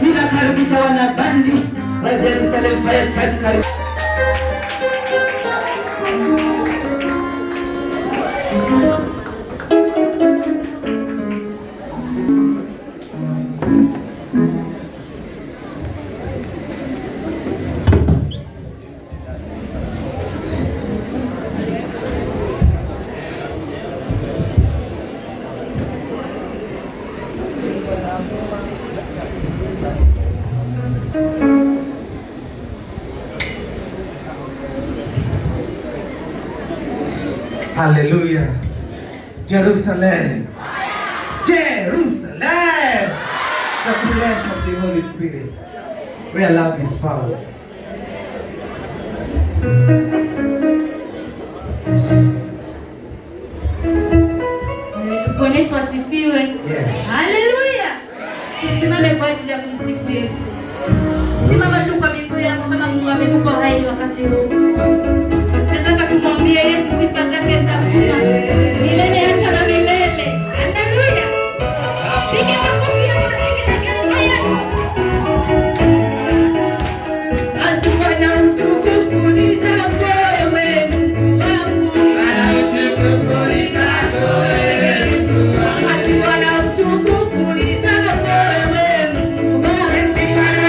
ninakaribisha wanabandi wa Jerusalem Fire Church. Karibu. Hallelujah. Jerusalem. Jerusalem. The place of the Holy Spirit, where love is found. Yesu asifiwe. Yes. Hallelujah. Tusimame kwa ajili ya kumsifu Yesu. Simama tu kwa miguu yako kama Mungu amekupa uhai wakati huu. Nataka tumwambie Yesu sifa zake za bure. Milele hata na milele. Hallelujah. Piga makofi ya kusikia kwa Yesu. Asifiwe na utukufu ni zako wewe Mungu wangu. Bwana utukufu ni zako wewe Mungu wangu. Asifiwe na utukufu ni zako wewe Mungu wangu.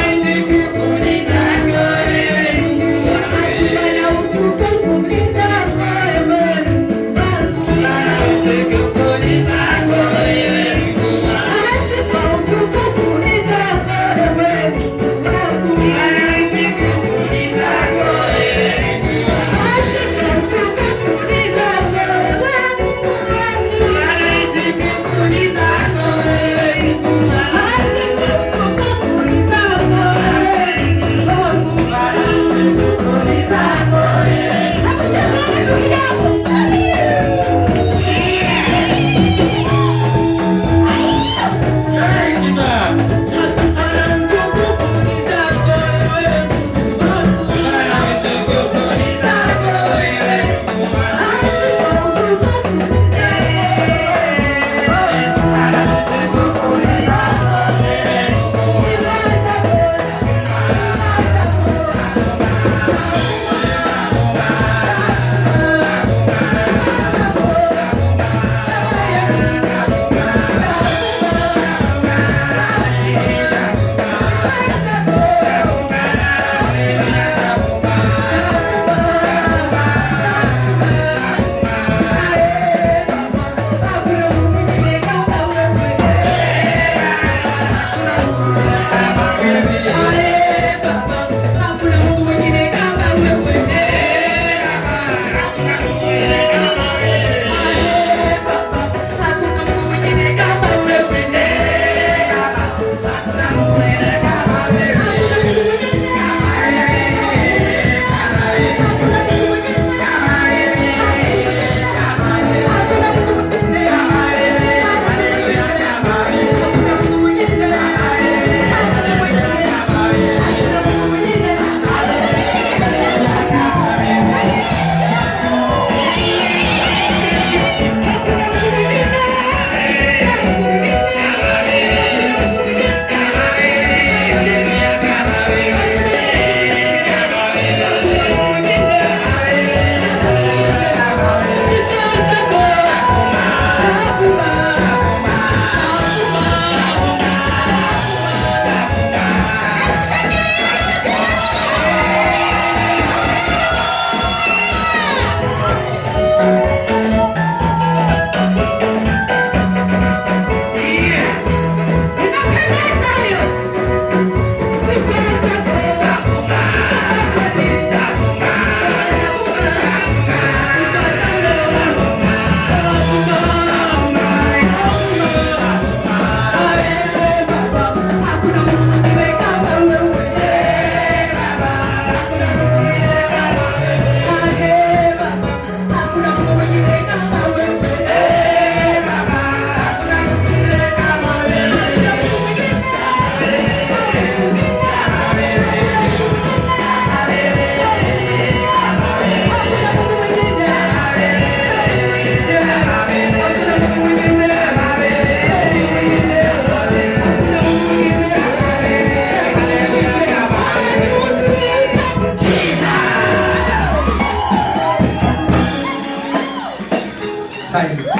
time.